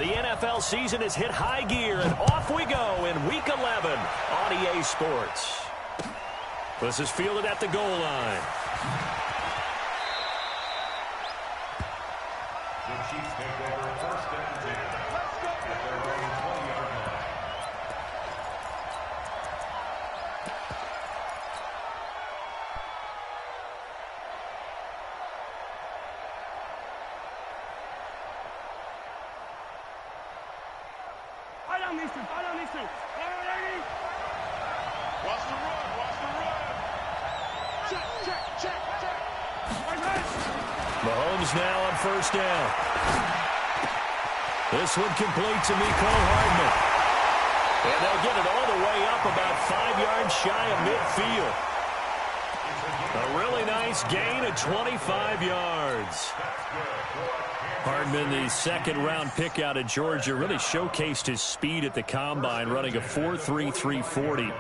The NFL season has hit high gear, and off we go in Week 11 on EA Sports. This is fielded at the goal line. The Chiefs take over first and 10. At their own 20-yard line. Watch the run, watch the run. Check. Mahomes now on first down. This one complete to Mecole Hardman. And they'll get it all the way up about 5 yards shy of midfield. A really nice gain of 25 yards. Hardman, the second-round pick out of Georgia, really showcased his speed at the combine, running a 4.3 340.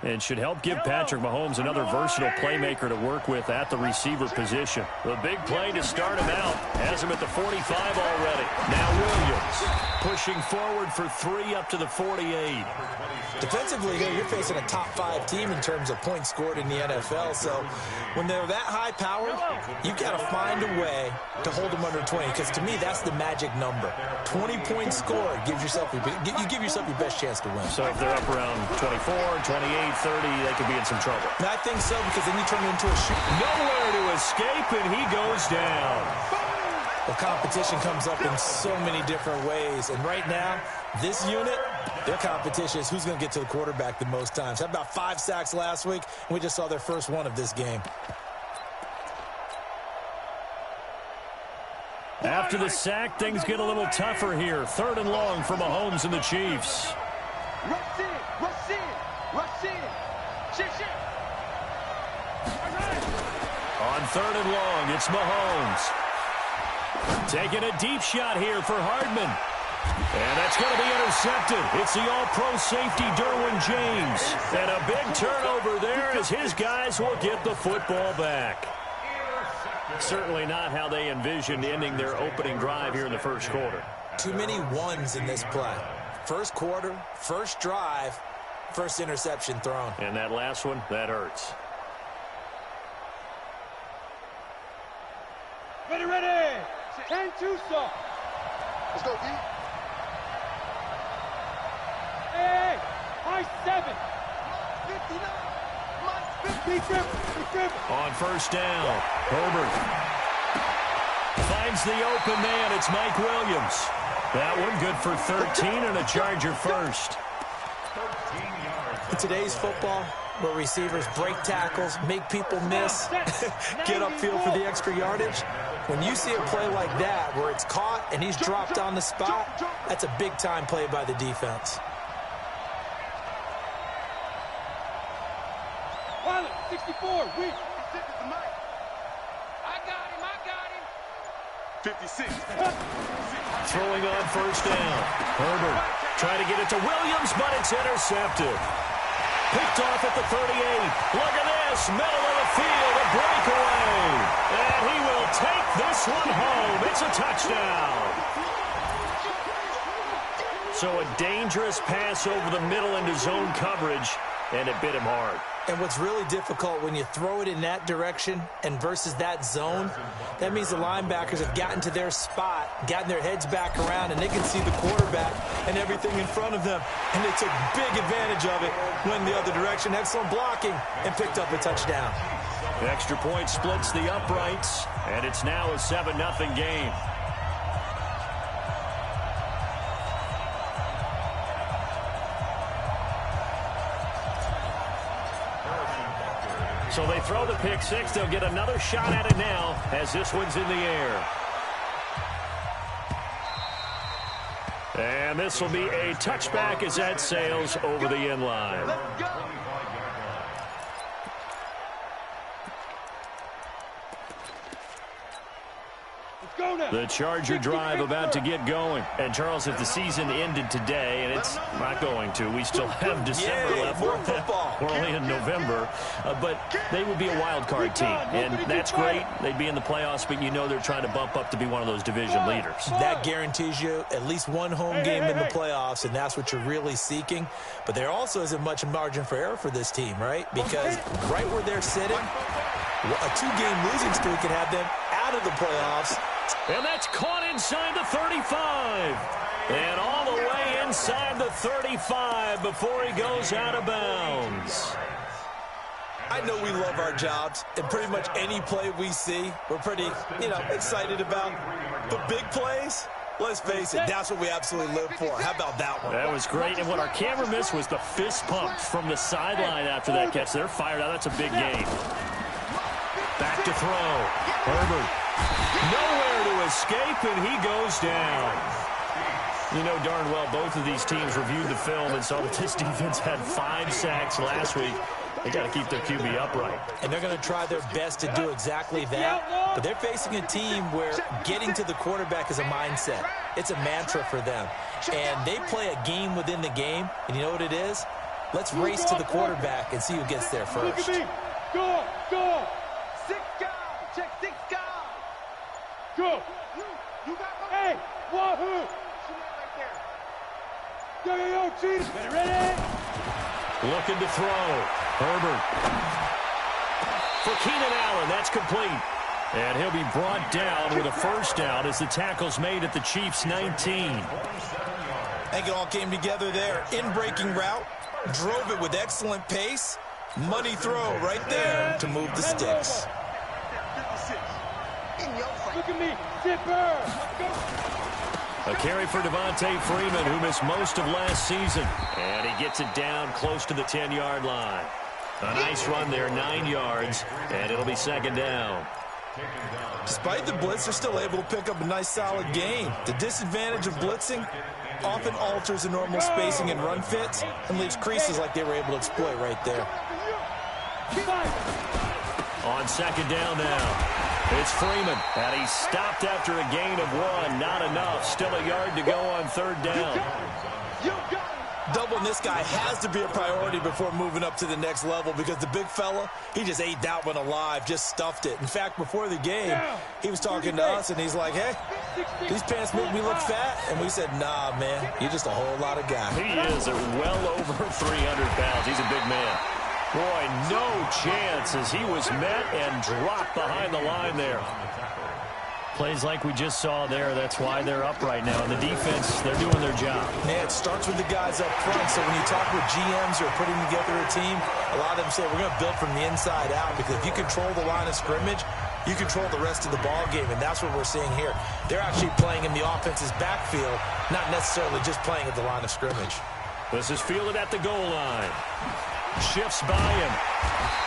And should help give Patrick Mahomes another versatile playmaker to work with at the receiver position. The big play to start him out has him at the 45 already. Now Williams pushing forward for 3 up to the 48. Defensively, you're facing a top-5 team in terms of points scored in the NFL. So when they're that high-powered, you've got to find a way to hold them under 20. Because to me, that's the magic number. 20 points scored gives yourself you give yourself your best chance to win. So if they're up around 24, 28, 30, they could be in some trouble. And I think so, because then you turn it into a shoot. Nowhere to escape, and he goes down. The competition comes up in so many different ways. And right now, this unit, their competition is who's going to get to the quarterback the most times. Had about 5 sacks last week, and we just saw their first one of this game. After the sack, things get a little tougher here. 3rd and long for Mahomes and the Chiefs. On 3rd and long, it's Mahomes. Taking a deep shot here for Hardman. And that's going to be intercepted. It's the all-pro safety Derwin James. And a big turnover there as his guys will get the football back. Certainly not how they envisioned ending their opening drive here in the first quarter. Too many ones in this play. First quarter, first drive, first interception thrown. And that last one, that hurts. Ready. And Tuso. Let's go, D. Hey, high 7. 59. On first down, Herbert finds the open man. It's Mike Williams. That one good for 13 and a Charger first. In today's football, where receivers break tackles, make people miss, get upfield for the extra yardage, when you see a play like that where it's caught and he's dropped on the spot, that's a big-time play by the defense. 64, weak. I got him. 56. Throwing on first down. Herbert trying to get it to Williams, but it's intercepted. Picked off at the 38. Look at this. Middle of the field, a breakaway. And he will take this one home. It's a touchdown. So a dangerous pass over the middle into zone coverage, and it bit him hard. And what's really difficult when you throw it in that direction and versus that zone, that means the linebackers have gotten to their spot, gotten their heads back around, and they can see the quarterback and everything in front of them. And they took big advantage of it, went the other direction, excellent blocking, and picked up a touchdown. The extra point splits the uprights, and it's now a 7-0 game. So they throw the pick six. They'll get another shot at it now as this one's in the air. And this will be a touchback as that sails over the end line. Let's go now. The Charger drive about to get going. And, Charles, if the season ended today, and it's not going to, we still have December left. More football. We're only in November. But they would be a wild card team. And that's great. They'd be in the playoffs, but you know they're trying to bump up to be one of those division leaders. That guarantees you at least one home game in the playoffs, and that's what you're really seeking. But there also isn't much margin for error for this team, right? Because right where they're sitting, a two-game losing streak could have them out of the playoffs. And that's caught inside the 35. And all the way inside the 35 before he goes out of bounds. I know we love our jobs, and pretty much any play we see, we're pretty, excited about. The big plays, let's face it, that's what we absolutely live for. How about that one? That was great. And what our camera missed was the fist pump from the sideline after that catch. They're fired out. That's a big game. Back to throw. Herbert. Nowhere to escape, and he goes down. You know darn well both of these teams reviewed the film and saw that this defense had 5 sacks last week. They got to keep their QB upright. And they're going to try their best to do exactly that. But they're facing a team where getting to the quarterback is a mindset. It's a mantra for them. And they play a game within the game. And you know what it is? Let's race to the quarterback and see who gets there first. Go, go. 6 guys. Check 6 guys. Go. Hey, wahoo. Yo, cheese. Ready? Looking to throw. Herbert. For Keenan Allen, that's complete. And he'll be brought down with a first down as the tackle's made at the Chiefs' 19. I think it all came together there. In-breaking route. Drove it with excellent pace. Money throw right there to move the sticks. Look at me. Zipper. A carry for Devontae Freeman, who missed most of last season. And he gets it down close to the 10-yard line. A nice run there, 9 yards, and it'll be second down. Despite the blitz, they're still able to pick up a nice, solid gain. The disadvantage of blitzing often alters the normal spacing and run fits and leaves creases like they were able to exploit right there. On second down now. It's Freeman, and he's stopped after a gain of 1. Not enough. Still a yard to go on third down. Doubling this guy has to be a priority before moving up to the next level because the big fella, he just ate that one alive, just stuffed it. In fact, before the game, he was talking to us, and he's like, hey, these pants make me look fat. And we said, nah, man, you're just a whole lot of guy. He is well over 300 pounds. He's a big man. Boy, no chance as he was met and dropped behind the line there. Plays like we just saw there, that's why they're up right now. And the defense, they're doing their job. Man, it starts with the guys up front. So when you talk with GMs who are putting together a team, a lot of them say we're going to build from the inside out because if you control the line of scrimmage, you control the rest of the ball game, and that's what we're seeing here. They're actually playing in the offense's backfield, not necessarily just playing at the line of scrimmage. This is fielded at the goal line. Shifts by him.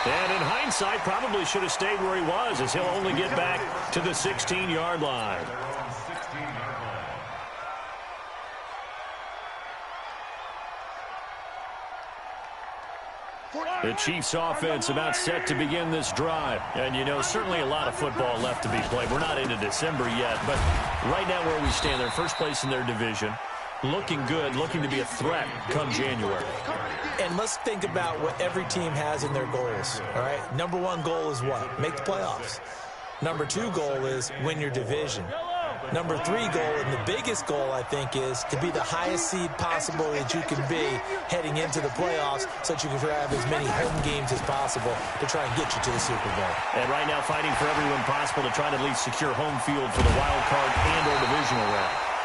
And in hindsight, probably should have stayed where he was as he'll only get back to the 16-yard line. The Chiefs offense about set to begin this drive. And, you know, certainly a lot of football left to be played. We're not into December yet, but right now where we stand, they're first place in their division. Looking good, looking to be a threat come January. And let's think about what every team has in their goals, all right? Number 1 goal is what? Make the playoffs. Number 2 goal is win your division. Number 3 goal, and the biggest goal, I think, is to be the highest seed possible that you can be heading into the playoffs so that you can have as many home games as possible to try and get you to the Super Bowl. And right now fighting for everyone possible to try to at least secure home field for the wild card and or divisional round.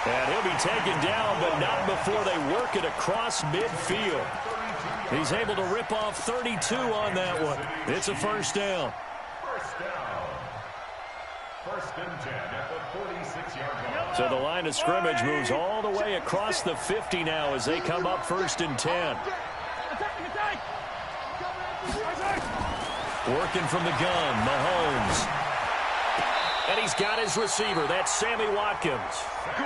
And he'll be taken down, but not before they work it across midfield. He's able to rip off 32 on that one. It's a first down. First and 10 at the 46-yard line. So the line of scrimmage moves all the way across the 50 now as they come up first and 10. Working from the gun, Mahomes. And he's got his receiver. That's Sammy Watkins.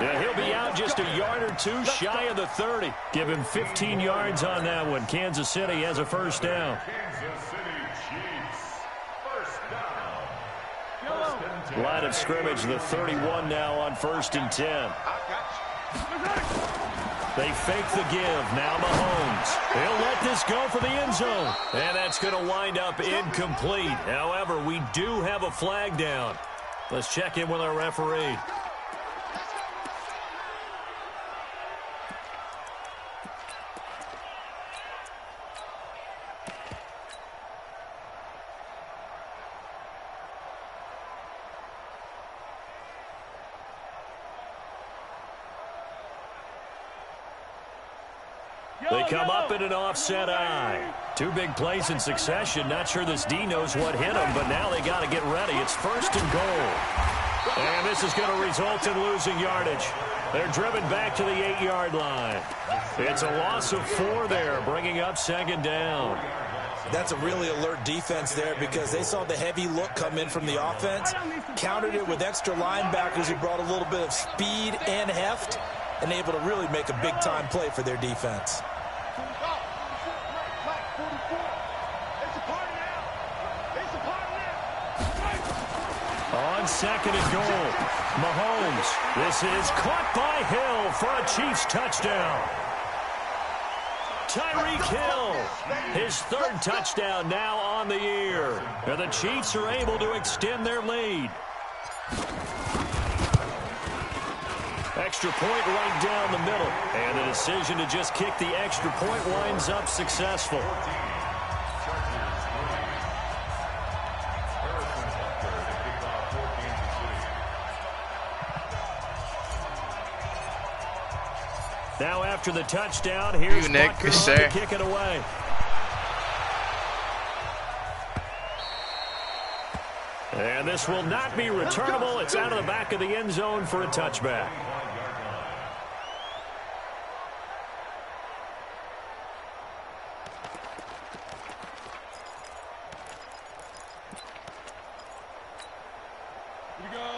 Yeah, he'll be out just a yard or 2 shy of the 30. Give him 15 yards on that one. Kansas City has a first down. Kansas City Chiefs. First down. First and Line of scrimmage, the 31 now on 1st and 10. They fake the give. Now Mahomes. He'll let this go for the end zone. And that's going to wind up incomplete. However, we do have a flag down. Let's check in with our referee. They come up in an offset eye. 2 big plays in succession. Not sure this D knows what hit him, but now they got to get ready. It's 1st and goal. And this is going to result in losing yardage. They're driven back to the 8-yard line. It's a loss of 4 there, bringing up 2nd down. That's a really alert defense there because they saw the heavy look come in from the offense, countered it with extra linebackers who brought a little bit of speed and heft, and able to really make a big-time play for their defense. On 2nd and goal, Mahomes. This is caught by Hill for a Chiefs touchdown. Tyreek Hill, his 3rd touchdown now on the year. And the Chiefs are able to extend their lead. Extra point right down the middle. And the decision to just kick the extra point winds up successful. Now after the touchdown, here's Butker to kick it away. And this will not be returnable. It's out of the back of the end zone for a touchback.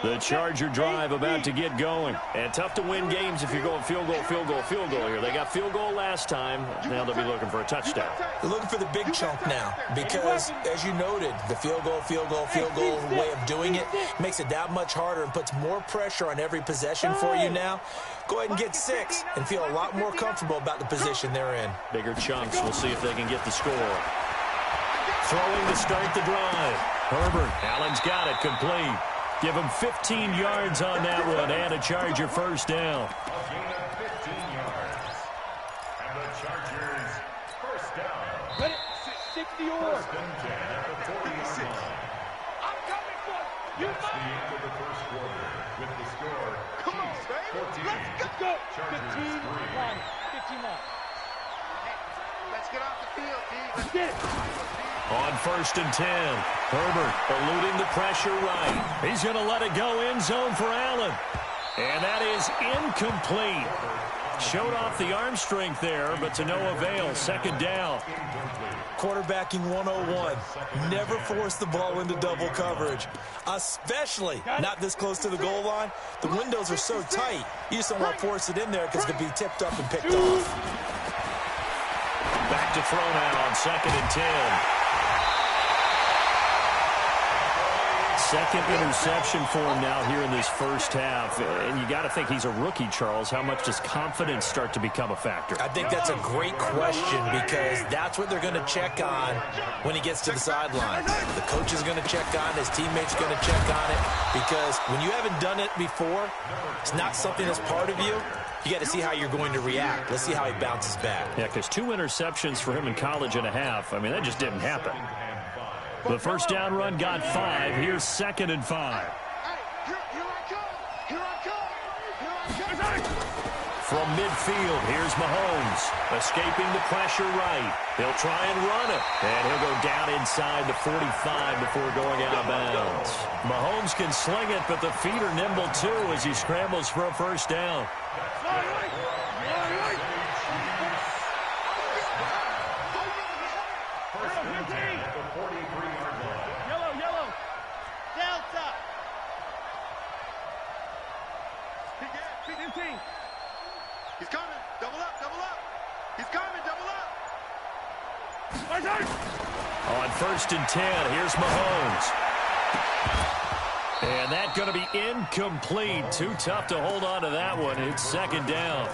The Charger drive about to get going. And tough to win games if you're going field goal, field goal, field goal here. They got field goal last time. Now they'll be looking for a touchdown. They're looking for the big chunk now because, as you noted, the field goal way of doing it makes it that much harder and puts more pressure on every possession for you now. Go ahead and get 6 and feel a lot more comfortable about the position they're in. Bigger chunks. We'll see if they can get the score. Throwing to start the drive. Herbert. Allen's got it complete. Give him 15 yards on that one and a Charger 1st down. A gain of 15 yards. And the Chargers 1st down. Let it 60 or 1st and 10 at the 46. I'm coming for you. That's the end of the 1st quarter. With the score, Chiefs 14. Let's go. Chargers 15 3. line. 15 line. Let's get off the field, D. Let's get it. On 1st and 10, Herbert eluding the pressure right. He's going to let it go end zone for Allen. And that is incomplete. Showed off the arm strength there, but to no avail. 2nd down. Quarterbacking 101. Never force the ball into double coverage, especially not this close to the goal line. The windows are so tight, you just don't want to force it in there because it could be tipped up and picked off. Back to throw now on 2nd and 10. 2nd interception for him now here in this 1st half. And you got to think he's a rookie, Charles. How much does confidence start to become a factor? I think that's a great question because that's what they're going to check on when he gets to the sideline. The coach is going to check on, his teammates going to check on it, because when you haven't done it before, it's not something that's part of you. You got to see how you're going to react. Let's see how he bounces back. Yeah, because 2 interceptions for him in college and a half. I mean, that just didn't happen. The 1st down run got 5. Here's 2nd and 5. From midfield, here's Mahomes. Escaping the pressure right. He'll try and run it. And he'll go down inside the 45 before going out of bounds. Mahomes can sling it, but the feet are nimble too as he scrambles for a 1st down. He's coming. Double up, double up. He's coming, double up. On 1st and 10, here's Mahomes. And that's going to be incomplete. Too tough to hold on to that one. It's second down.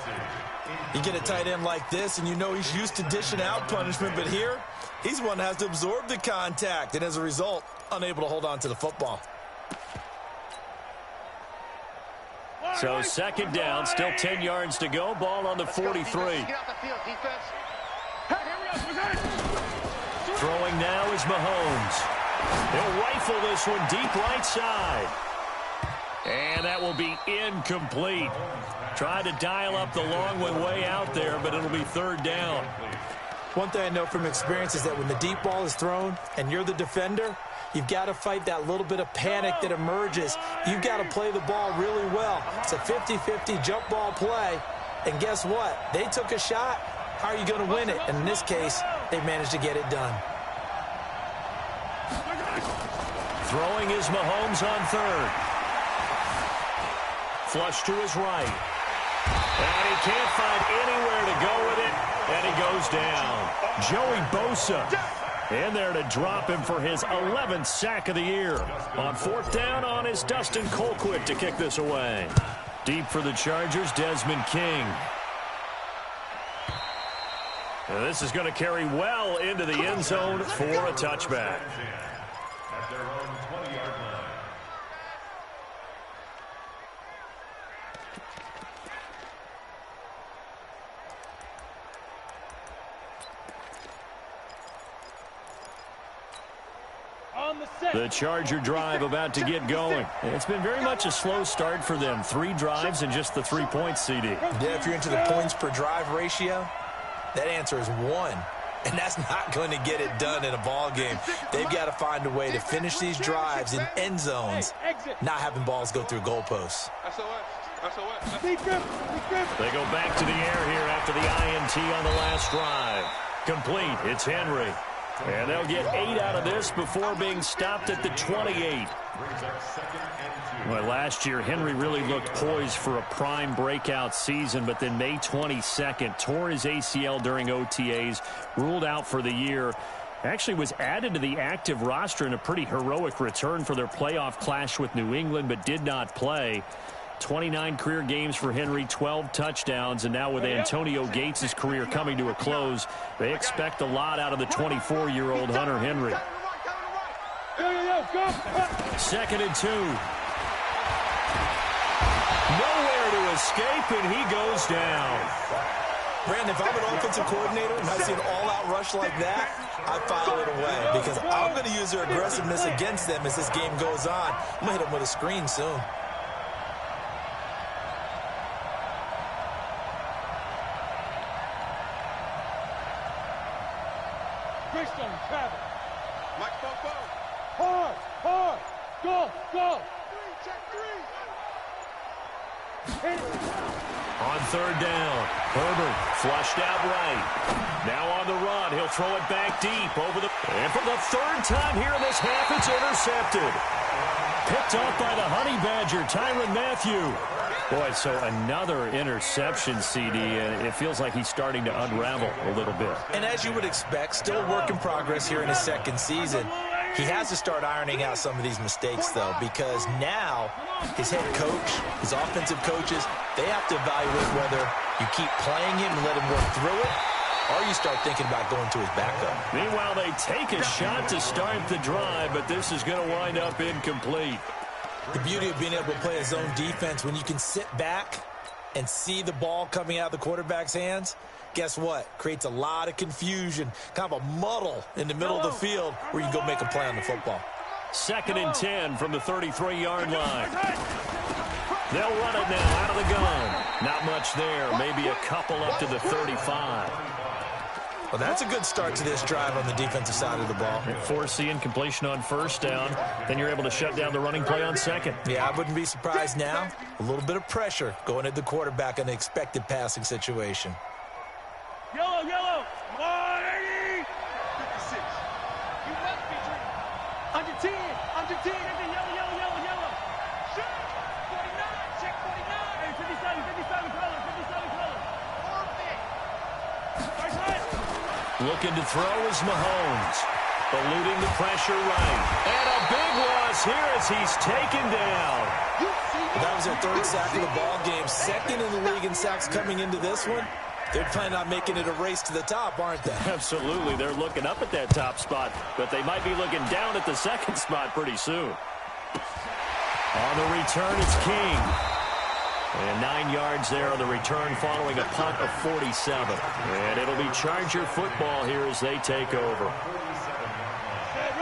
You get a tight end like this, and you know he's used to dishing out punishment, but here, he's one that has to absorb the contact, and as a result, unable to hold on to the football. So second down, still 10 yards to go. Ball on the 43. Throwing now is Mahomes. He'll rifle this one deep right side. And that will be incomplete. Tried to dial up the long one way out there, but it'll be third down. One thing I know from experience is that when the deep ball is thrown and you're the defender, you've got to fight that little bit of panic that emerges. You've got to play the ball really well. It's a 50-50 jump ball play. And guess what? They took a shot. How are you going to win it? And in this case, they managed to get it done. Throwing is Mahomes on third. Flush to his right. And he can't find anywhere to go with it. And he goes down. Joey Bosa in there to drop him for his 11th sack of the year. On fourth down on is Dustin Colquitt to kick this away. Deep for the Chargers, Desmond King. And this is going to carry well into the end zone for a touchback. At their own 20-yard line. The Charger drive about to get going. It's been very much a slow start for them. 3 drives and just the 3 points, CD. Yeah, if you're into the points per drive ratio, that answer is 1. And that's not going to get it done in a ball game. They've got to find a way to finish these drives in end zones, not having balls go through goalposts. They go back to the air here after the INT on the last drive. Complete. It's Henry. And they'll get 8 out of this before being stopped at the 28. Well, last year, Henry really looked poised for a prime breakout season, but then May 22nd, tore his ACL during OTAs, ruled out for the year. Actually was added to the active roster in a pretty heroic return for their playoff clash with New England, but did not play. 29 career games for Henry, 12 touchdowns, and now with Antonio Gates' career coming to a close, they expect a lot out of the 24-year-old Hunter Henry. Second and 2. Nowhere to escape, and he goes down. Brandon, if I'm an offensive coordinator and I see an all-out rush like that, I file it away because I'm going to use their aggressiveness against them as this game goes on. I'm going to hit them with a screen soon. Mike Bobo. Hard. Go. Check 3. On third down, Herbert flushed out right. Now on the run, he'll throw it back deep over the... And for the third time here in this half, it's intercepted. Picked off by the Honey Badger, Tyrann Mathieu. Boy, so another interception, CD, and it feels like he's starting to unravel a little bit. And as you would expect, still work in progress here in his second season. He has to start ironing out some of these mistakes, though, because now his head coach, his offensive coaches, they have to evaluate whether you keep playing him and let him work through it, or you start thinking about going to his backup. Meanwhile, they take a shot to start the drive, but this is going to wind up incomplete. The beauty of being able to play a zone defense, when you can sit back and see the ball coming out of the quarterback's hands, guess what? Creates a lot of confusion, kind of a muddle in the middle of the field where you can go make a play on the football. Second and 10 from the 33-yard line. They'll run it now out of the gun. Not much there, maybe a couple up to the 35. Well, that's a good start to this drive on the defensive side of the ball. Force the incompletion on first down. Then you're able to shut down the running play on second. Yeah, I wouldn't be surprised now. A little bit of pressure going at the quarterback in the expected passing situation. Yellow. 180. 56. You must be dreaming. Under 10. Yellow. Shoot. 49. Check 49. Hey, 57 color. Perfect. Looking to throw is Mahomes. eluding the pressure right. And a big loss here as he's taken down. That was their third sack of the ball game. Second in the league in sacks coming into this one. They're planning on making it a race to the top, aren't they? Absolutely. They're looking up at that top spot, but they might be looking down at the second spot pretty soon. On the return, it's King. And 9 yards there on the return following a punt of 47. And it'll be Charger football here as they take over.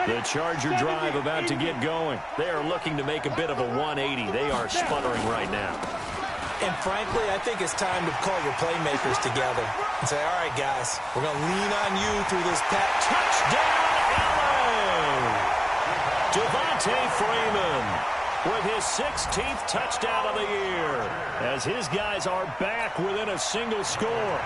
The Charger drive about to get going. They are looking to make a bit of a 180. They are sputtering right now. And frankly, I think it's time to call your playmakers together and say, all right, guys, we're going to lean on you through this pass. Touchdown, LA! Devontae Freeman with his 16th touchdown of the year as his guys are back within a single score.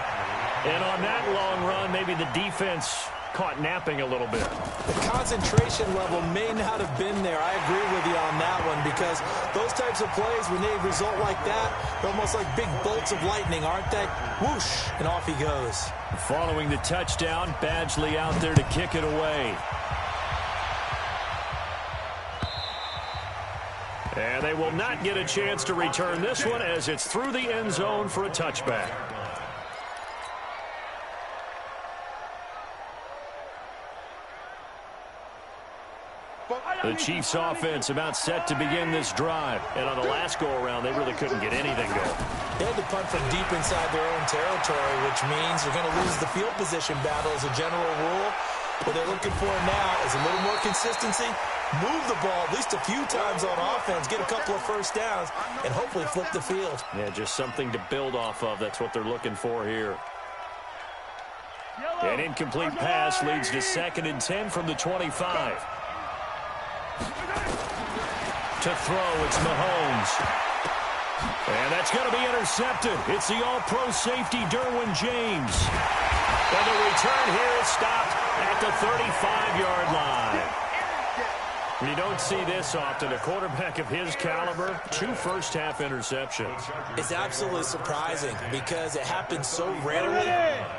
And on that long run, maybe the defense caught napping a little bit. The concentration level may not have been there. I agree with you on that one because those types of plays, when they result like that, they're almost like big bolts of lightning, aren't they? Whoosh, and off he goes. Following the touchdown, Badgley out there to kick it away. And they will not get a chance to return this one as it's through the end zone for a touchback. The Chiefs offense about set to begin this drive. And on the last go-around, they really couldn't get anything going. They had to punt from deep inside their own territory, which means they're going to lose the field position battle as a general rule. What they're looking for now is a little more consistency, move the ball at least a few times on offense, get a couple of first downs, and hopefully flip the field. Yeah, just something to build off of. That's what they're looking for here. An incomplete pass leads to 2nd and 10 from the 25. To throw, it's Mahomes. And that's going to be intercepted. It's the all-pro safety, Derwin James. And the return here is stopped at the 35-yard line. You don't see this often. A quarterback of his caliber, 2 first-half interceptions. It's absolutely surprising because it happens so rarely.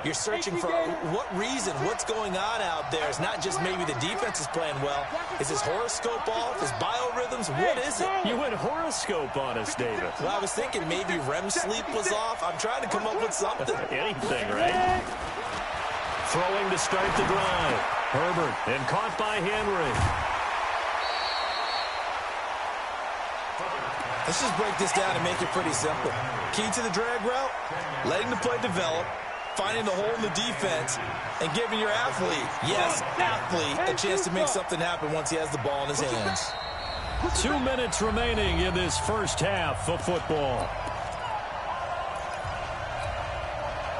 You're searching for what reason, what's going on out there. It's not just maybe the defense is playing well. Is his horoscope off? His biorhythms? What is it? You went horoscope on us, David. Well, I was thinking maybe REM sleep was off. I'm trying to come up with something. Anything, right? Throwing to start the drive. Herbert, and caught by Henry. Let's just break this down and make it pretty simple. Key to the drag route, letting the play develop, finding the hole in the defense, and giving your athlete, yes, athlete, a chance to make something happen once he has the ball in his hands. 2 minutes remaining in this first half of football.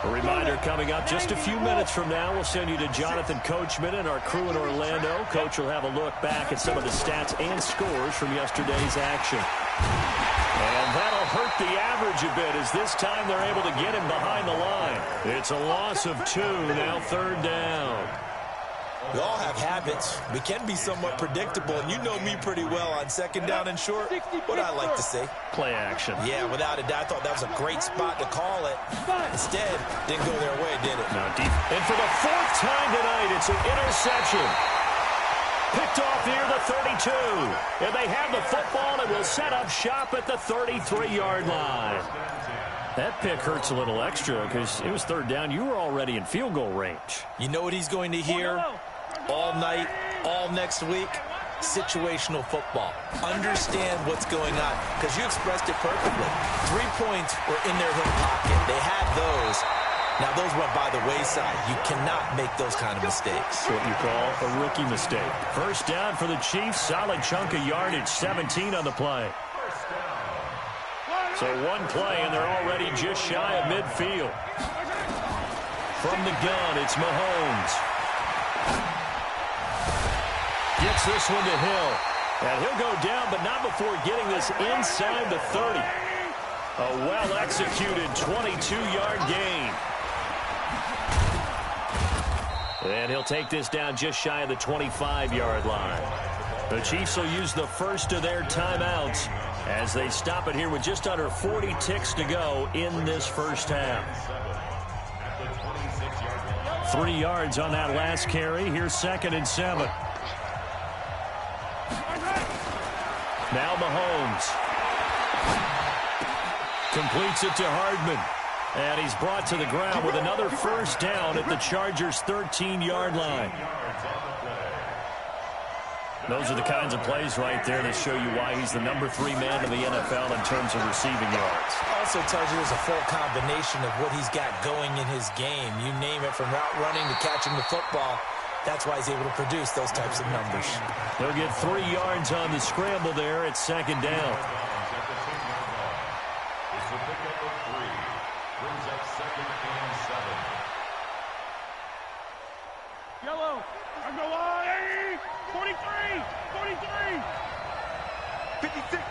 A reminder coming up just a few minutes from now. We'll send you to Jonathan Coachman and our crew in Orlando. Coach will have a look back at some of the stats and scores from yesterday's action. And that'll hurt the average a bit as this time they're able to get him behind the line. It's a loss of 2, now 3rd down. We all have habits. We can be somewhat predictable, and you know me pretty well on 2nd down and short. What I like to say? Play action. Yeah, without a doubt, I thought that was a great spot to call it. Instead, didn't go their way, did it? No, deep. And for the 4th time tonight, it's an interception. Picked off near the 32. And they have the football and will set up shop at the 33-yard line. That pick hurts a little extra because it was 3rd down. You were already in field goal range. You know what he's going to hear all night, all next week? Situational football. Understand what's going on because you expressed it perfectly. 3 points were in their hip pocket. They had those. Now, those went by the wayside. You cannot make those kind of mistakes. What you call a rookie mistake. 1st down for the Chiefs. Solid chunk of yardage. 17 on the play. So 1 play, and they're already just shy of midfield. From the gun, it's Mahomes. Gets this one to Hill. And he'll go down, but not before getting this inside the 30. A well-executed 22-yard gain. And he'll take this down just shy of the 25-yard line. The Chiefs will use the first of their timeouts as they stop it here with just under 40 ticks to go in this first half. 3 yards on that last carry. Here's 2nd and 7. Now Mahomes. Completes it to Hardman. And he's brought to the ground with another first down at the Chargers' 13-yard line. Those are the kinds of plays right there that show you why he's the number 3 man in the NFL in terms of receiving yards. Also tells you there's a full combination of what he's got going in his game. You name it, from route running to catching the football. That's why he's able to produce those types of numbers. He'll get 3 yards on the scramble there at 2nd down. Yellow. I'm going on. 43. 43. 56.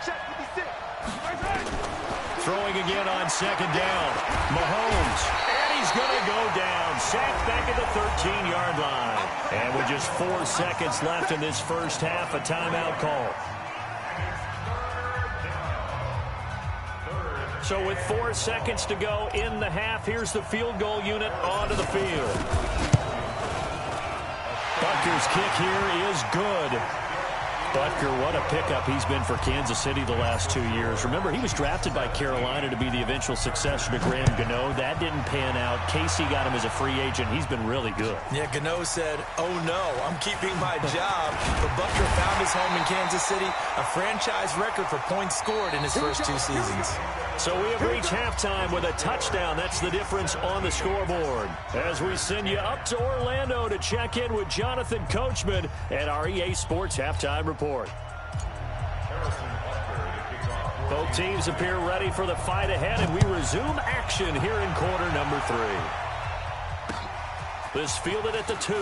Check 56. Throwing again on 2nd down. Mahomes. And he's going to go down. Sacked back at the 13-yard line. And with just 4 seconds left in this first half, a timeout call. So with 4 seconds to go in the half, here's the field goal unit onto the field. Butker's kick here is good. Butker, what a pickup he's been for Kansas City the last 2 years. Remember, he was drafted by Carolina to be the eventual successor to Graham Gano. That didn't pan out. Casey got him as a free agent. He's been really good. Yeah, Gano said, oh no, I'm keeping my job. But Butker found his home in Kansas City, a franchise record for points scored in his first 2 seasons. So we have reached halftime with a touchdown. That's the difference on the scoreboard. As we send you up to Orlando to check in with Jonathan Coachman at our EA Sports Halftime Report. Both teams appear ready for the fight ahead, and we resume action here in quarter number 3. This fielded at the 2.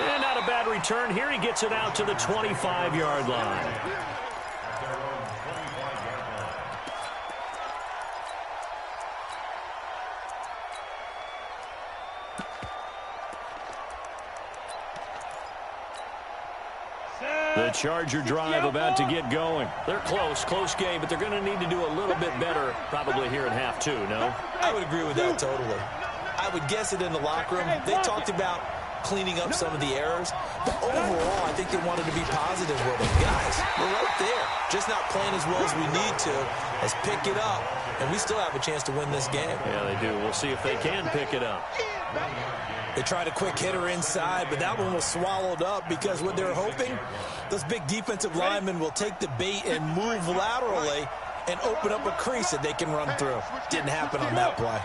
And not a bad return here. He gets it out to the 25-yard line. The Charger drive about to get going. They're close game, but they're going to need to do a little bit better probably here in half 2, no? I would agree with that totally. I would guess it in the locker room. They talked about cleaning up some of the errors, but overall, I think they wanted to be positive with it. Guys, we're right there. Just not playing as well as we need to. Let's pick it up, and we still have a chance to win this game. Yeah, they do. We'll see if they can pick it up. They tried a quick hitter inside, but that one was swallowed up because what they're hoping, those big defensive linemen will take the bait and move laterally and open up a crease that they can run through. Didn't happen on that play.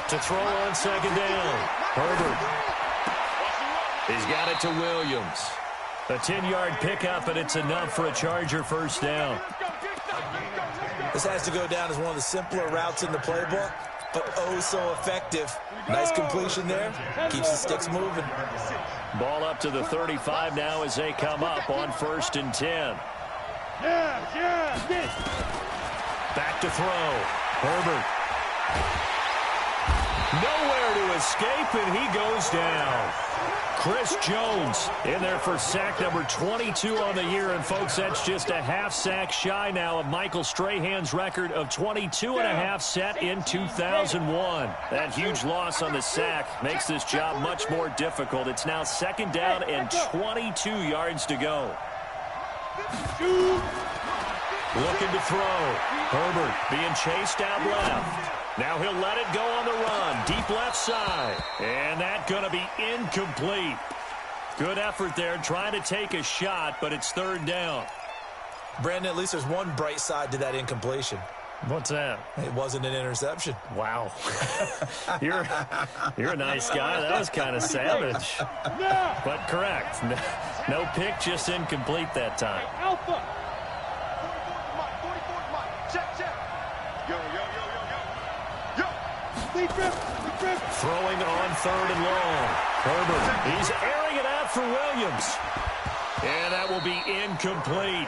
To throw on 2nd down. Herbert. He's got it to Williams. A 10-yard pickup, and it's enough for a Charger first down. This has to go down as one of the simpler routes in the playbook, but oh so effective. Nice completion there. Keeps the sticks moving. Ball up to the 35 now as they come up on 1st and 10. Back to throw. Herbert. Nowhere to escape, and he goes down. Chris Jones in there for sack number 22 on the year. And, folks, that's just a half sack shy now of Michael Strahan's record of 22.5 set in 2001. That huge loss on the sack makes this job much more difficult. It's now 2nd down and 22 yards to go. Looking to throw. Herbert being chased out left. Now he'll let it go on the run. Deep left side. And that's going to be incomplete. Good effort there trying to take a shot, but it's 3rd down. Brandon, at least there's one bright side to that incompletion. What's that? It wasn't an interception. Wow. You're a nice guy. That was kind of savage. But correct. No pick, just incomplete that time. Alpha. 44 Mike. Check. Yo. Throwing on 3rd and long. Herbert, he's airing it out for Williams. And that will be incomplete.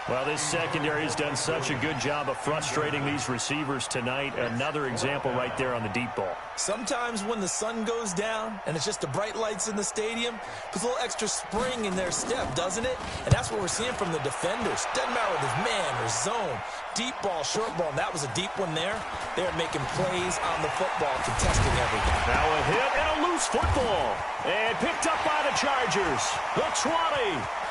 Well, this secondary has done such a good job of frustrating these receivers tonight. Another example right there on the deep ball. Sometimes when the sun goes down and it's just the bright lights in the stadium, puts a little extra spring in their step, doesn't it? And that's what we're seeing from the defenders. Doesn't matter whether it's man or zone, deep ball, short ball, and that was a deep one there. They're making plays on the football, contesting everything. Now a hit and a loose football. And picked up by the Chargers. The 20.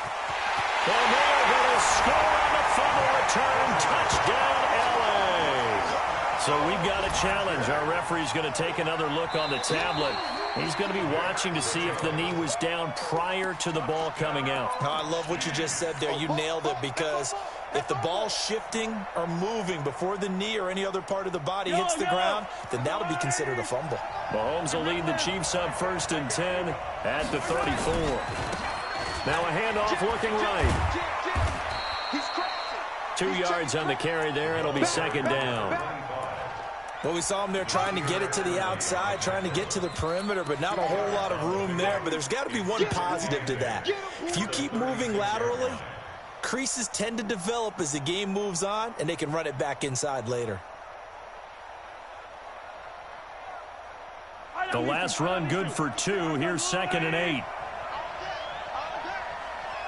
And they are going to score on the fumble return. Touchdown, L.A. So we've got a challenge. Our referee's going to take another look on the tablet. He's going to be watching to see if the knee was down prior to the ball coming out. Oh, I love what you just said there. You nailed it, because if the ball's shifting or moving before the knee or any other part of the body hits the ground, then that'll be considered a fumble. Mahomes will lead the Chiefs up 1st and 10 at the 34. Now a handoff looking right. 2 yards on the carry there. It'll be 2nd down. Well, we saw him there trying to get it to the outside, trying to get to the perimeter, but not a whole lot of room there. But there's got to be one positive to that. If you keep moving laterally, creases tend to develop as the game moves on, and they can run it back inside later. The last run good for 2. Here's 2nd and 8.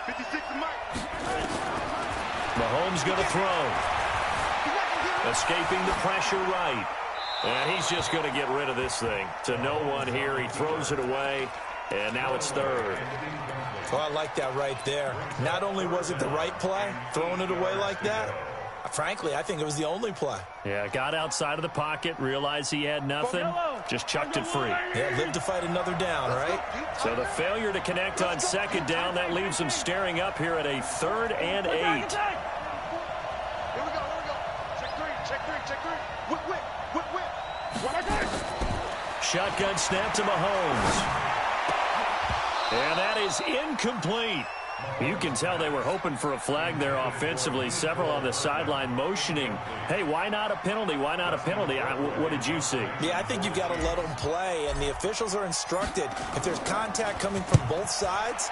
56 to Mike. Mahomes going to throw. Escaping the pressure right. And he's just going to get rid of this thing. To no one here. He throws it away. And now it's 3rd. Oh, I like that right there. Not only was it the right play, throwing it away like that, frankly, I think it was the only play. Yeah, got outside of the pocket, realized he had nothing, just chucked it free. Yeah, lived to fight another down, right? So the failure to connect on 2nd down, that leaves him staring up here at a 3rd and 8. Here we go. Check 3. Whip. Shotgun snap to Mahomes. And that is incomplete. You can tell they were hoping for a flag there offensively. Several on the sideline motioning, hey, why not a penalty? Why not a penalty? What did you see? Yeah, I think you've got to let them play, and the officials are instructed, if there's contact coming from both sides,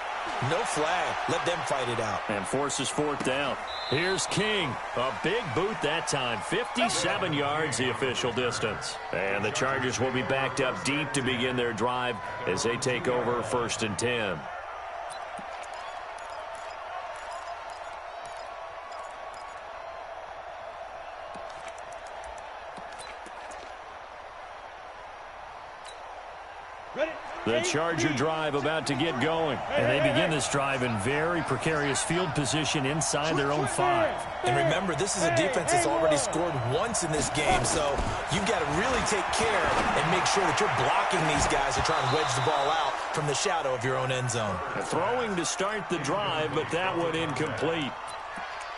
no flag. Let them fight it out. And forces 4th down. Here's King. A big boot that time. 57 yards the official distance. And the Chargers will be backed up deep to begin their drive as they take over 1st and 10. The Charger drive about to get going. And they begin this drive in very precarious field position inside their own 5. And remember, this is a defense that's already scored once in this game, so you've got to really take care and make sure that you're blocking these guys to try and wedge the ball out from the shadow of your own end zone. Throwing to start the drive, but that one incomplete.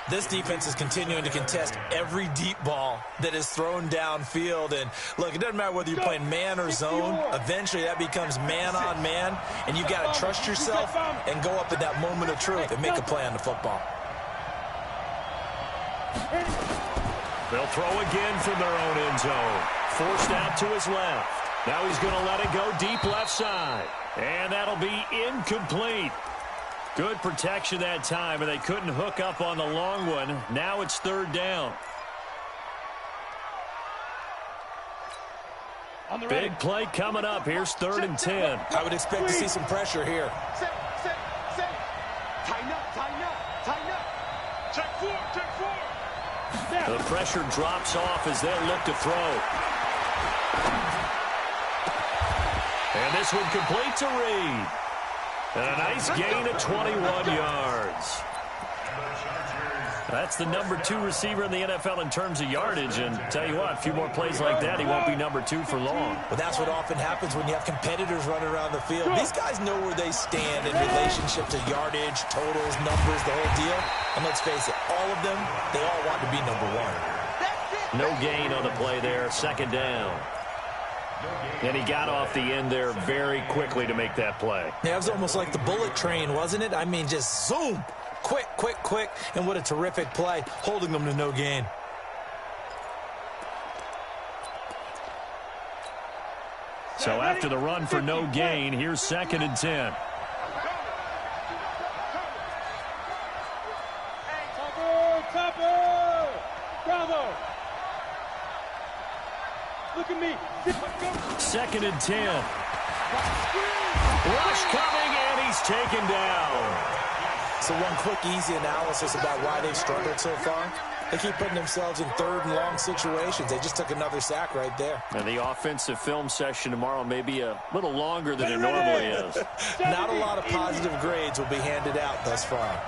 This defense is continuing to contest every deep ball that is thrown downfield. And, look, it doesn't matter whether you're playing man or zone. Eventually, that becomes man on man. And you've got to trust yourself and go up at that moment of truth and make a play on the football. They'll throw again from their own end zone. Forced out to his left. Now he's going to let it go deep left side. And that'll be incomplete. Good protection that time, and they couldn't hook up on the long one. Now it's 3rd down. Big play coming up. Here's 3rd and 10. I would expect to see some pressure here. Set. Tighten up. Check 4. The pressure drops off as they'll look to throw. And this one complete to Reed. And a nice gain of 21 yards. That's the number 2 receiver in the NFL in terms of yardage. And tell you what, a few more plays like that, he won't be number 2 for long. But that's what often happens when you have competitors running around the field. These guys know where they stand in relationship to yardage, totals, numbers, the whole deal. And let's face it, all of them, they all want to be number 1. No gain on the play there, 2nd down. And he got off the end there very quickly to make that play. Yeah, it was almost like the bullet train, wasn't it? I mean, just zoom. Quick. And what a terrific play, holding them to no gain. So after the run for no gain, here's 2nd and 10. Look at me. Second and 10. Rush coming, and he's taken down. So one quick, easy analysis about why they've struggled so far. They keep putting themselves in third and long situations. They just took another sack right there. And the offensive film session tomorrow may be a little longer than it normally is. Not a lot of positive grades will be handed out thus far.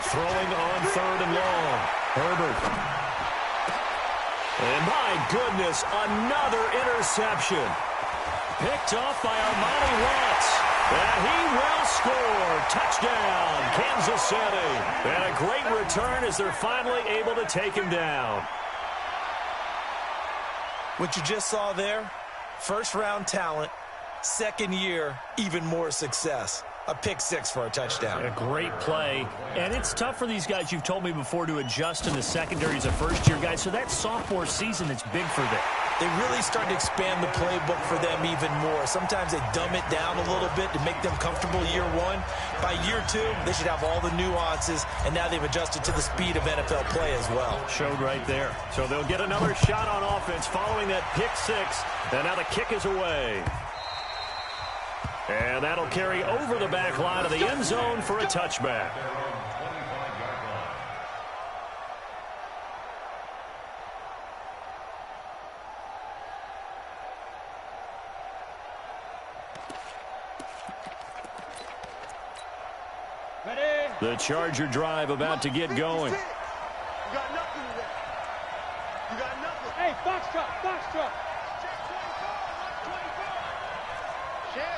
Throwing on third and long. Herbert. And my goodness, another interception. Picked off by Armani Watts. And he will score. Touchdown, Kansas City. And a great return as they're finally able to take him down. What you just saw there, first-round talent, second year, even more success. A pick six for a touchdown. A great play. And it's tough for these guys, you've told me before, to adjust in the secondary as a first-year guy. So that sophomore season, it's big for them. They really start to expand the playbook for them even more. Sometimes they dumb it down a little bit to make them comfortable year one. By year two, they should have all the nuances, and now they've adjusted to the speed of NFL play as well. Showed right there. So they'll get another shot on offense following that pick six. And now the kick is away. And that'll carry over the back line of the end zone for a touchback. The Charger drive about to get going. You got nothing today. You got nothing. Hey, Foxtrot, Foxtrot. Check.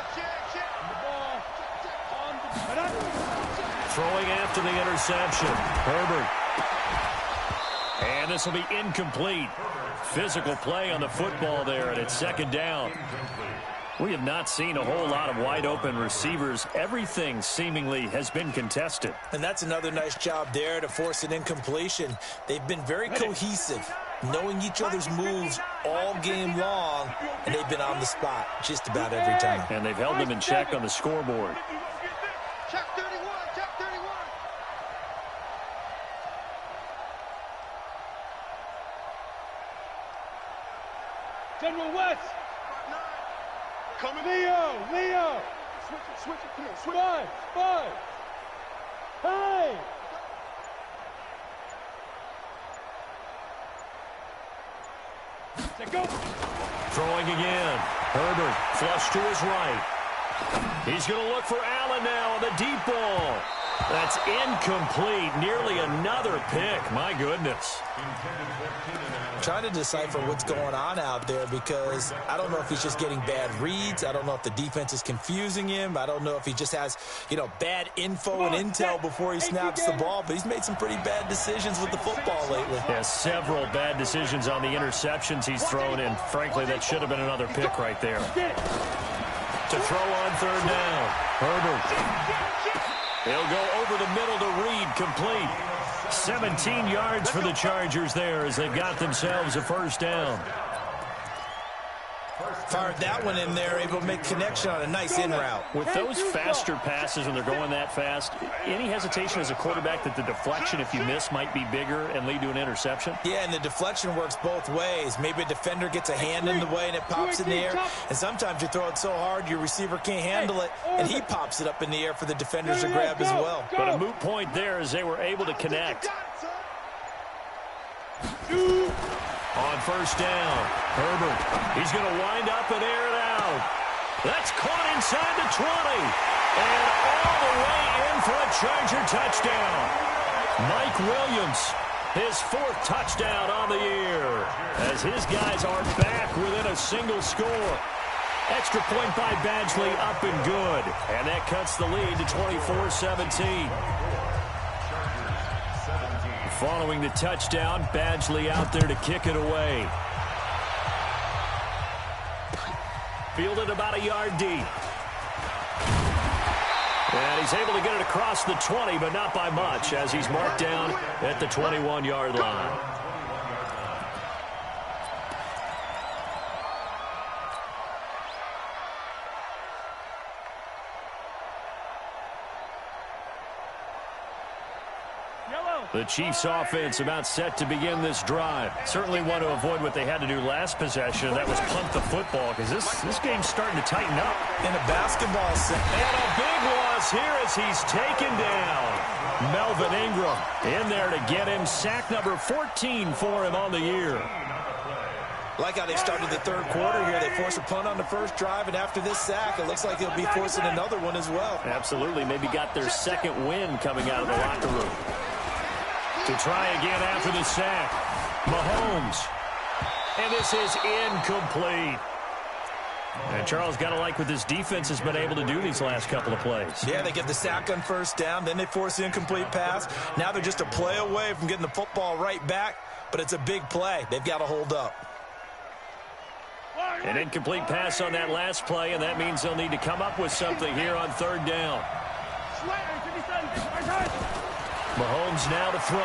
The ball on the... Throwing after the interception. Herbert. And this will be incomplete. Physical play on the football there, and it's second down. We have not seen a whole lot of wide-open receivers. Everything seemingly has been contested. And that's another nice job there to force an incompletion. They've been very cohesive, knowing each other's moves all game long, and they've been on the spot just about every time. And they've held them in check on the scoreboard. Check 31. Check 31. General West. Coming. Leo. Switch it. Come on, switch. Five. Hey. Let's go. Throwing again. Herbert flush to his right. He's going to look for Allen now on the deep ball. That's incomplete. Nearly another pick. My goodness. Trying to decipher what's going on out there because I don't know if he's just getting bad reads. I don't know if the defense is confusing him. I don't know if he just has, bad info and intel before he snaps the ball. But he's made some pretty bad decisions with the football lately. Yeah, several bad decisions on the interceptions he's thrown in. Frankly, that should have been another pick right there. To throw on third down. Herbert. He'll go over the middle to Reed, complete. 17 yards for the Chargers there as they've got themselves a first down. Fired that one in there, able to make connection on a nice in route. With those faster passes when they're going that fast, any hesitation as a quarterback that the deflection, if you miss, might be bigger and lead to an interception? Yeah, and the deflection works both ways. Maybe a defender gets a hand in the way and it pops in the air. And sometimes you throw it so hard your receiver can't handle it, and he pops it up in the air for the defenders to grab as well. But a moot point there as they were able to connect. On first down, Herbert. He's going to wind up and air it out. That's caught inside the 20. And all the way in for a Charger touchdown. Mike Williams, his fourth touchdown on the year. As his guys are back within a single score. Extra point by Badgley up and good. And that cuts the lead to 24-17. Following the touchdown, Badgley out there to kick it away. Fielded about a yard deep. And he's able to get it across the 20, but not by much, as he's marked down at the 21-yard line. The Chiefs offense about set to begin this drive. Certainly want to avoid what they had to do last possession. That was punt the football because this game's starting to tighten up. In a basketball sense. And a big loss here as he's taken down. Melvin Ingram in there to get him. Sack number 14 for him on the year. Like how they started the third quarter here. They forced a punt on the first drive, and after this sack, it looks like they'll be forcing another one as well. Absolutely. Maybe got their second win coming out of the locker room. To try again after the sack. Mahomes. And this is incomplete. And Charles, got to like what this defense has been able to do these last couple of plays. Yeah, they get the sack on first down, then they force the incomplete pass. Now they're just a play away from getting the football right back, but it's a big play. They've got to hold up. An incomplete pass on that last play, and that means they'll need to come up with something here on third down. Mahomes now to throw.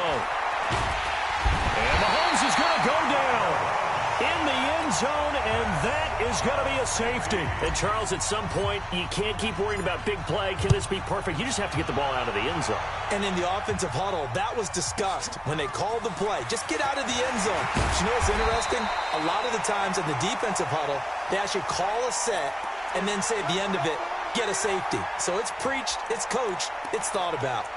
And Mahomes is going to go down in the end zone, and that is going to be a safety. And, Charles, at some point, you can't keep worrying about big play. Can this be perfect? You just have to get the ball out of the end zone. And in the offensive huddle, that was discussed when they called the play. Just get out of the end zone. But you know what's interesting? A lot of the times in the defensive huddle, they actually call a set and then say at the end of it, get a safety. So it's preached, it's coached, it's thought about.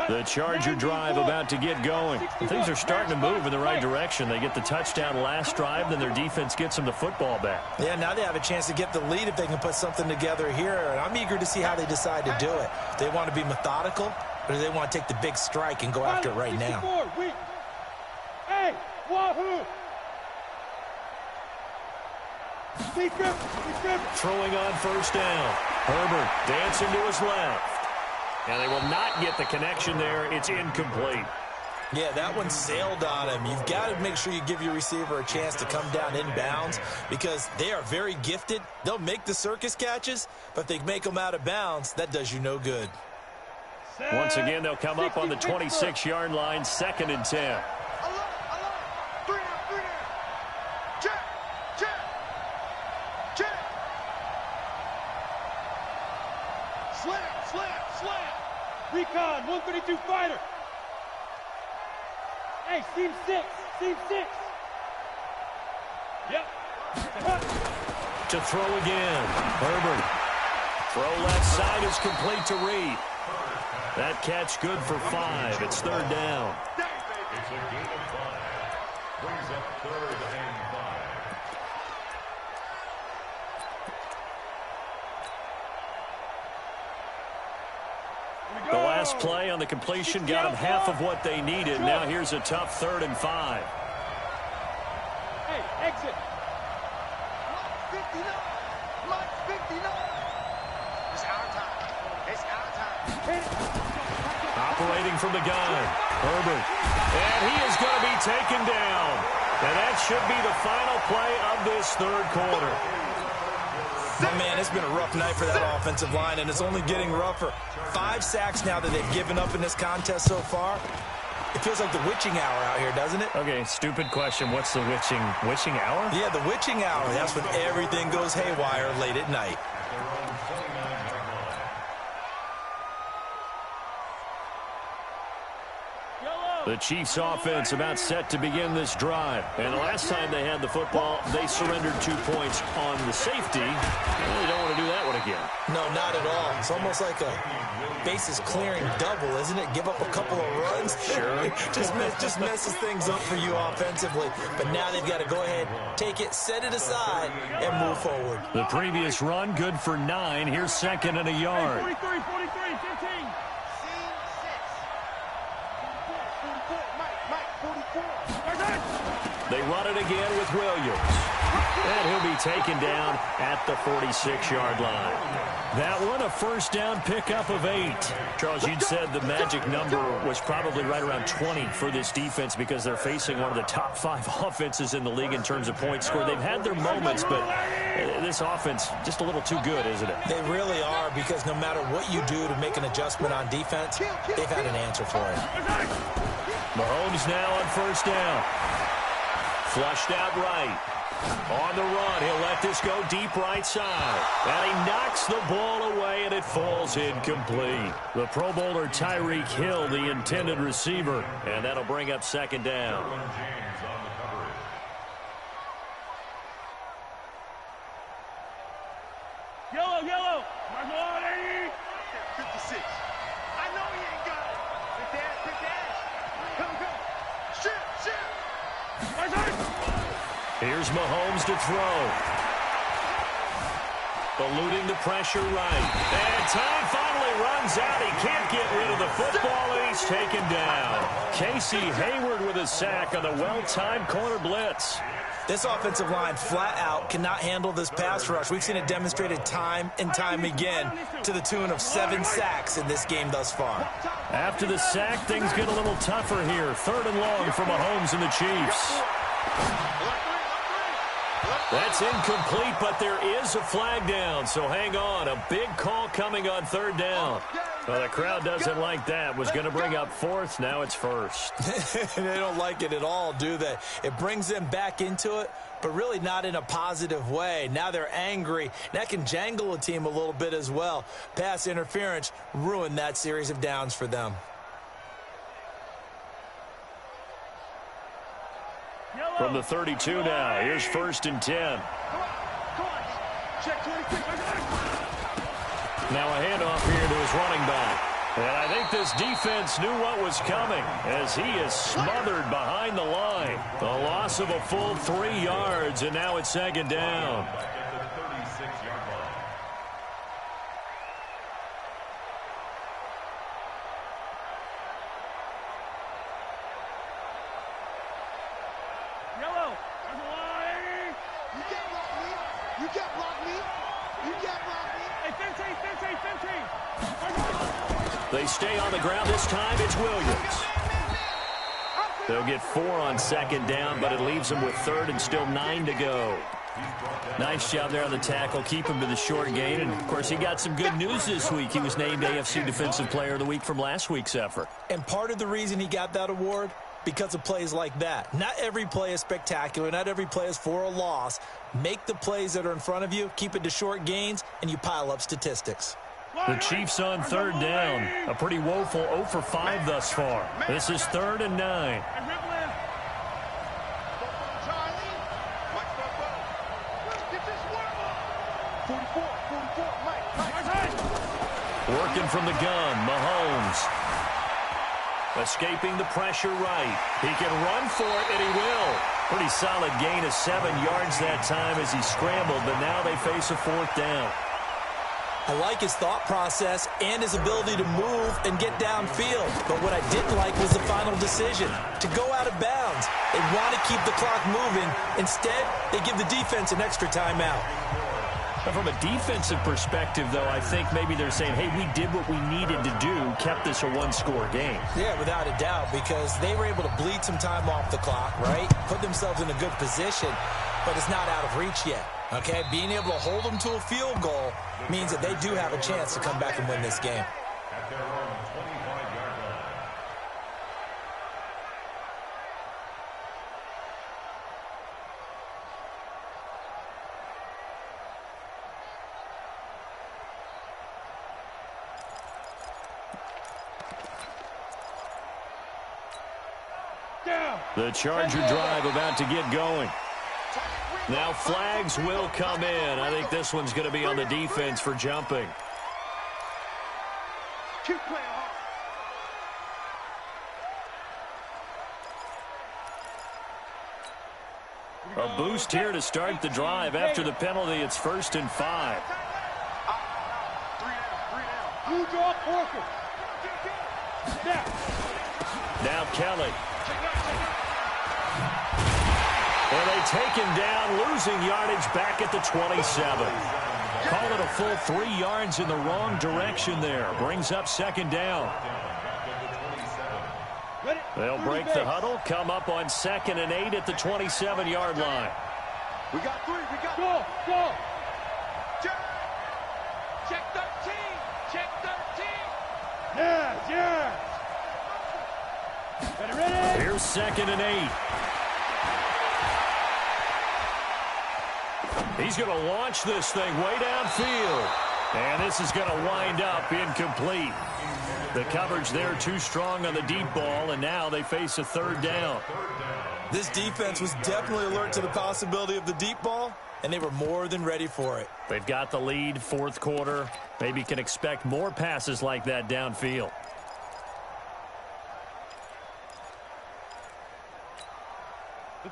The Charger drive about to get going. Things are starting to move in the right direction. They get the touchdown last drive, then their defense gets them the football back. Yeah, now they have a chance to get the lead if they can put something together here. And I'm eager to see how they decide to do it. Do they want to be methodical, or do they want to take the big strike and go after it right now? Hey, wahoo! Throwing on first down. Herbert dancing to his left. And they will not get the connection there. It's incomplete. Yeah, that one sailed on him. You've got to make sure you give your receiver a chance to come down inbounds because they are very gifted. They'll make the circus catches, but if they make them out of bounds, that does you no good. Once again, they'll come up on the 26-yard line, 2nd and 10. Recon, 132 fighter. Hey, seam 6. Yep. To throw again. Herbert. Throw left side is complete to Reed. That catch good for 5. It's 3rd down. It's a gain of 5. Brings up 3rd and 5. The last play on the completion got them half of what they needed. Now here's a tough 3rd and 5. Hey, exit. 59. It's our time. Operating from the gun. Herbert. And he is going to be taken down. And that should be the final play of this 3rd quarter. Oh, man, it's been a rough night for that offensive line, and it's only getting rougher. 5 sacks now that they've given up in this contest so far. It feels like the witching hour out here, doesn't it? Okay, stupid question. What's the witching hour? Yeah, the witching hour. That's when everything goes haywire late at night. The Chiefs offense about set to begin this drive. And the last time they had the football, they surrendered 2 points on the safety. Well, they don't want to do that one again. No, not at all. It's almost like a bases clearing double, isn't it? Give up a couple of runs. Sure. just messes things up for you offensively. But now they've got to go ahead, take it, set it aside, and move forward. The previous run, good for 9. Here's 2nd and a yard. 43, 15. They run it again with Williams. And he'll be taken down at the 46-yard line. That one, a first down pickup of 8. Charles, you'd said the magic number was probably right around 20 for this defense because they're facing one of the top 5 offenses in the league in terms of points scored. They've had their moments, but this offense just a little too good, isn't it? They really are, because no matter what you do to make an adjustment on defense, they've had an answer for it. Mahomes now on first down. Flushed out right. On the run, he'll let this go deep right side. And he knocks the ball away, and it falls incomplete. The Pro Bowler Tyreek Hill, the intended receiver. And that'll bring up second down. Yellow, yellow. 56. I know he ain't got it. Good dash. Come. Shit. Here's Mahomes to throw. Eluding the pressure right. And time finally runs out. He can't get rid of the football, and he's taken down. Casey Hayward with a sack on the well-timed corner blitz. This offensive line flat out cannot handle this pass rush. We've seen it demonstrated time and time again to the tune of 7 sacks in this game thus far. After the sack, things get a little tougher here. 3rd and long for Mahomes and the Chiefs. That's incomplete, but there is a flag down, so hang on. A big call coming on 3rd down. Well, the crowd doesn't like that. Was going to bring up 4th. Now it's 1st. They don't like it at all, do they? It brings them back into it, but really not in a positive way. Now they're angry. That can jangle a team a little bit as well. Pass interference ruined that series of downs for them. From the 32 now, here's 1st and 10. Come on. Check 26. Now a handoff here to his running back. And I think this defense knew what was coming as he is smothered behind the line. The loss of a full 3 yards, and now it's 2nd down. They stay on the ground this time. It's Williams. They'll get 4 on 2nd down, but it leaves them with 3rd and still 9 to go. Nice job there on the tackle. Keep him to the short gain. And, of course, he got some good news this week. He was named AFC Defensive Player of the Week from last week's effort. And part of the reason he got that award, because of plays like that. Not every play is spectacular. Not every play is for a loss. Make the plays that are in front of you, keep it to short gains, and you pile up statistics. The Chiefs on 3rd down. A pretty woeful 0 for 5 thus far. This is 3rd and 9. Working from the gun, Mahomes. Escaping the pressure right. He can run for it, and he will. Pretty solid gain of 7 yards that time as he scrambled, but now they face a 4th down. I like his thought process and his ability to move and get downfield. But what I didn't like was the final decision, to go out of bounds. They want to keep the clock moving. Instead, they give the defense an extra timeout. From a defensive perspective, though, I think maybe they're saying, hey, we did what we needed to do, kept this a 1-score game. Yeah, without a doubt, because they were able to bleed some time off the clock, right? Put themselves in a good position, but it's not out of reach yet, okay? Being able to hold them to a field goal means that they do have a chance to come back and win this game. At their own 25-yard line. The Charger drive about to get going. Now flags will come in. I think this one's going to be on the defense for jumping. Keep playing hard. A boost here to start the drive. After the penalty, it's 1st and 5. 3 down. You draw Parker. Now Kelly. Well, they take him down, losing yardage back at the 27. Call it a full 3 yards in the wrong direction there. Brings up 2nd down. They'll break the huddle, come up on 2nd and 8 at the 27-yard line. We got 3. We got Go. Check 13. Check 13. Yeah. Ready. Here's 2nd and 8. He's going to launch this thing way downfield. And this is going to wind up incomplete. The coverage there too strong on the deep ball, and now they face a third down. This defense was definitely alert to the possibility of the deep ball, and they were more than ready for it. They've got the lead, fourth quarter. Maybe can expect more passes like that downfield.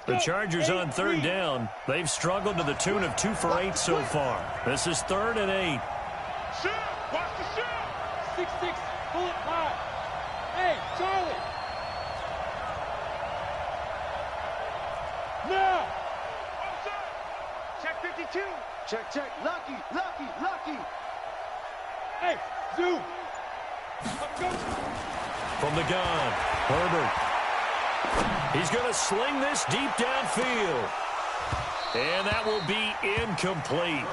The Chargers on third down. They've struggled to the tune of 2 for 8 so far. This is 3rd and 8. Shoot! Watch the shoot! 6-6, pull it high. Hey, Charlie. Now. Check 52. Check. Lucky. Hey, zoom. From the gun, Herbert. He's going to sling this deep downfield. And that will be incomplete.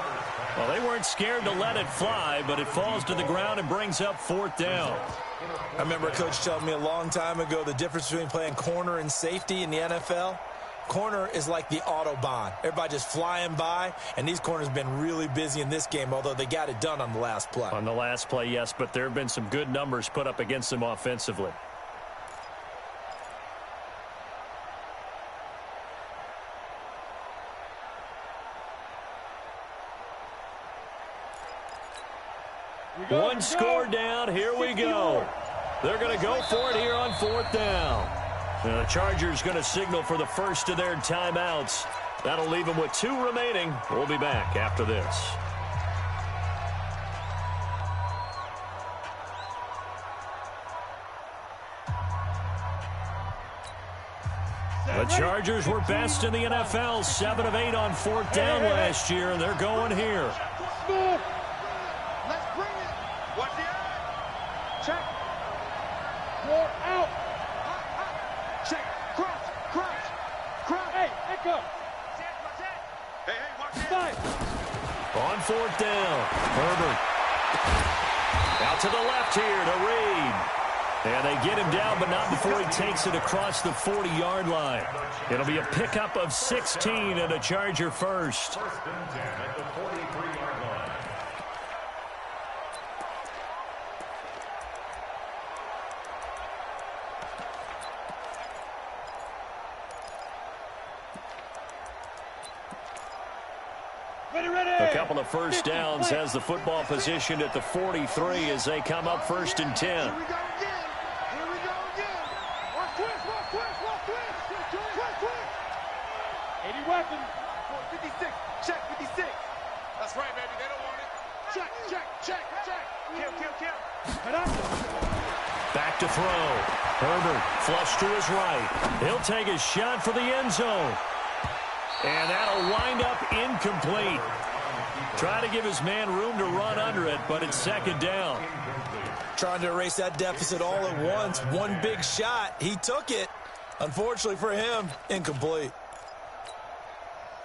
Well, they weren't scared to let it fly, but it falls to the ground and brings up 4th down. I remember a coach telling me a long time ago the difference between playing corner and safety in the NFL. Corner is like the Autobahn. Everybody just flying by, and these corners have been really busy in this game, although they got it done on the last play. On the last play, yes, but there have been some good numbers put up against them offensively. One score down. Here we go. They're going to go for it here on 4th down. The Chargers going to signal for the first of their timeouts. That'll leave them with 2 remaining. We'll be back after this. The Chargers were best in the NFL, 7 of 8 on 4th down last year, and they're going here. Let's bring it. Watch the eye. Check. More out. Check. Cross. Hey, echo. Hey, watch it. Five. On 4th down, Herbert. Out to the left here to Reed. And they get him down, but not before he takes it across the 40-yard line. It'll be a pickup of 16 and a Charger first. 1st and 10 at the 43-yard line. Ready. A couple of first downs has the football positioned at the 43 as they come up 1st and 10. Here we go again. Watch twist. Twist. 80 weapons. 56. Check 56. That's right, baby. They don't want it. Check. Kill. Head up. Back to throw. Herbert flush to his right. He'll take a shot for the end zone. And that'll wind up incomplete. Try to give his man room to run under it, but it's 2nd down. Trying to erase that deficit all at once. One big shot. He took it. Unfortunately for him, incomplete.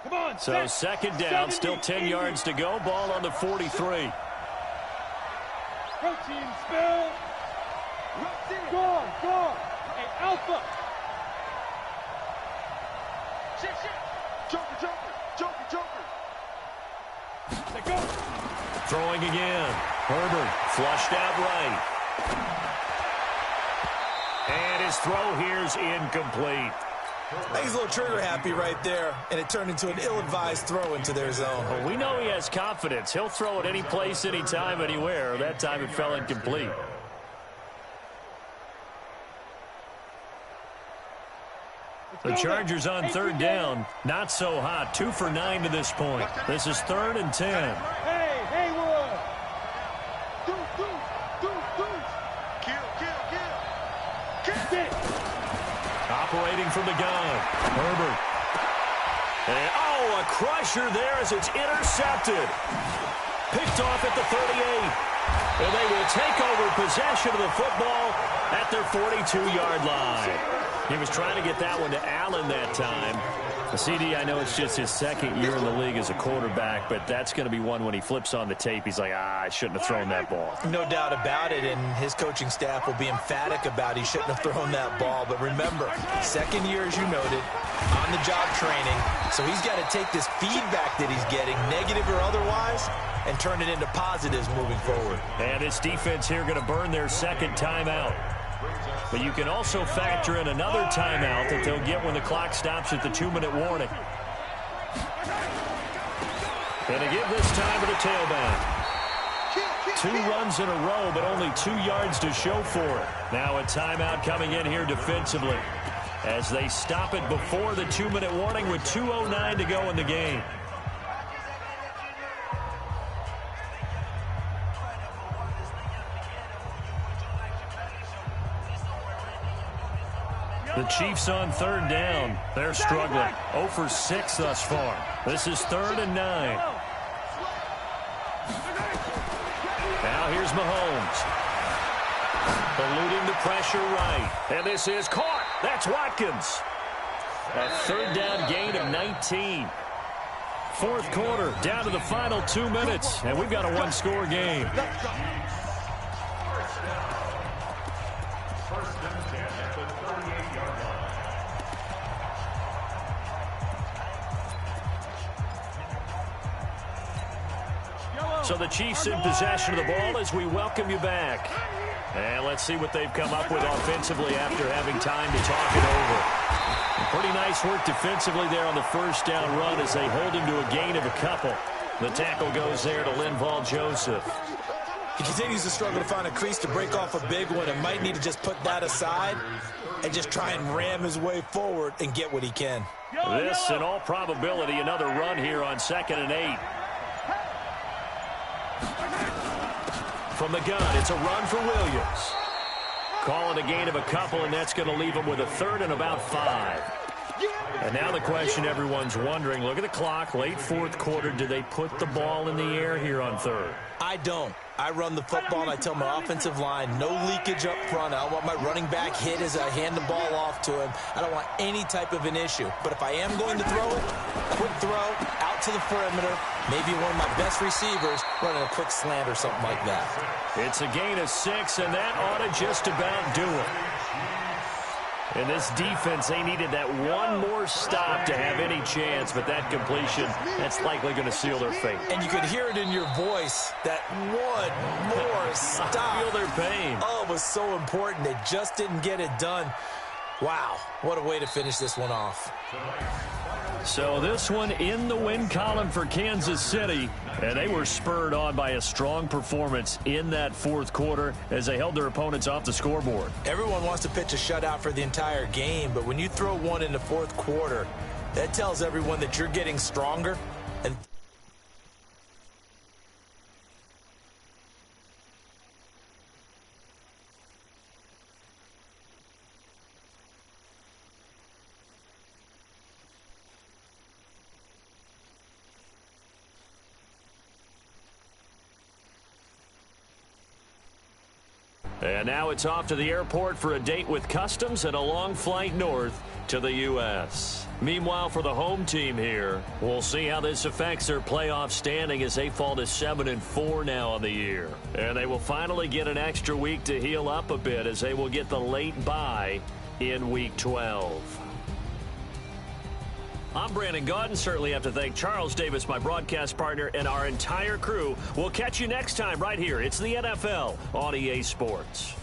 Come on. So 2nd down, still 10 yards to go. Ball on the 43. Protein spill. Gone. Hey, Alpha. Shit. Joker. Let go. Throwing again. Herbert flushed out right. And his throw here's incomplete. I think he's a little trigger happy right there, and it turned into an ill-advised throw into their zone. Well, we know he has confidence. He'll throw it any place, anytime, anywhere. That time it fell incomplete. The Chargers on 3rd down. Not so hot. 2 for 9 to this point. This is 3rd and 10. Hey, Haywood. Kill. Get it. Operating from the gun. Herbert. And, a crusher there as it's intercepted. Picked off at the 38. And they will take over possession of the football at their 42-yard line. He was trying to get that one to Allen that time. The CD, I know it's just his 2nd year in the league as a quarterback, but that's going to be one when he flips on the tape. He's like, I shouldn't have thrown that ball. No doubt about it, and his coaching staff will be emphatic about he shouldn't have thrown that ball. But remember, 2nd year, as you noted, on-the-job training. So he's got to take this feedback that he's getting, negative or otherwise, and turn it into positives moving forward. And his defense here going to burn their second timeout. But you can also factor in another timeout that they'll get when the clock stops at the 2-minute warning. And to give this time to the tailback. 2 runs in a row, but only 2 yards to show for it. Now a timeout coming in here defensively as they stop it before the 2-minute warning with 2:09 to go in the game. The Chiefs on 3rd down. They're struggling. 0 for 6 thus far. This is 3rd and 9. Now here's Mahomes. Eluding the pressure right. And this is caught. That's Watkins. A 3rd down gain of 19. 4th quarter, down to the final 2 minutes. And we've got a 1-score game. So the Chiefs in possession of the ball as we welcome you back. And let's see what they've come up with offensively after having time to talk it over. Pretty nice work defensively there on the 1st down run as they hold him to a gain of a couple. The tackle goes there to Linval Joseph. He continues to struggle to find a crease to break off a big one and might need to just put that aside and just try and ram his way forward and get what he can. This, in all probability, another run here on 2nd and 8. From the gun, it's a run for Williams. Calling a gain of a couple, and that's going to leave him with a 3rd and about 5. And now the question everyone's wondering, look at the clock, late 4th quarter, do they put the ball in the air here on 3rd? I don't. I run the football, and I tell my offensive line, no leakage up front. I don't want my running back hit as I hand the ball off to him. I don't want any type of an issue. But if I am going to throw it, quick throw, out to the perimeter, maybe one of my best receivers running a quick slant or something like that. It's a gain of 6, and that ought to just about do it. And this defense, they needed that one more stop to have any chance, but that completion, that's likely going to seal their fate. And you could hear it in your voice, that one more stop. Feel their pain. Oh, it was so important. They just didn't get it done. Wow, what a way to finish this one off. So this one in the win column for Kansas City, and they were spurred on by a strong performance in that 4th quarter as they held their opponents off the scoreboard. Everyone wants to pitch a shutout for the entire game, but when you throw one in the 4th quarter, that tells everyone that you're getting stronger. And And now it's off to the airport for a date with Customs and a long flight north to the U.S. Meanwhile, for the home team here, we'll see how this affects their playoff standing as they fall to 7-4 now on the year. And they will finally get an extra week to heal up a bit as they will get the late bye in Week 12. I'm Brandon Gaudin. Certainly have to thank Charles Davis, my broadcast partner, and our entire crew. We'll catch you next time right here. It's the NFL on EA Sports.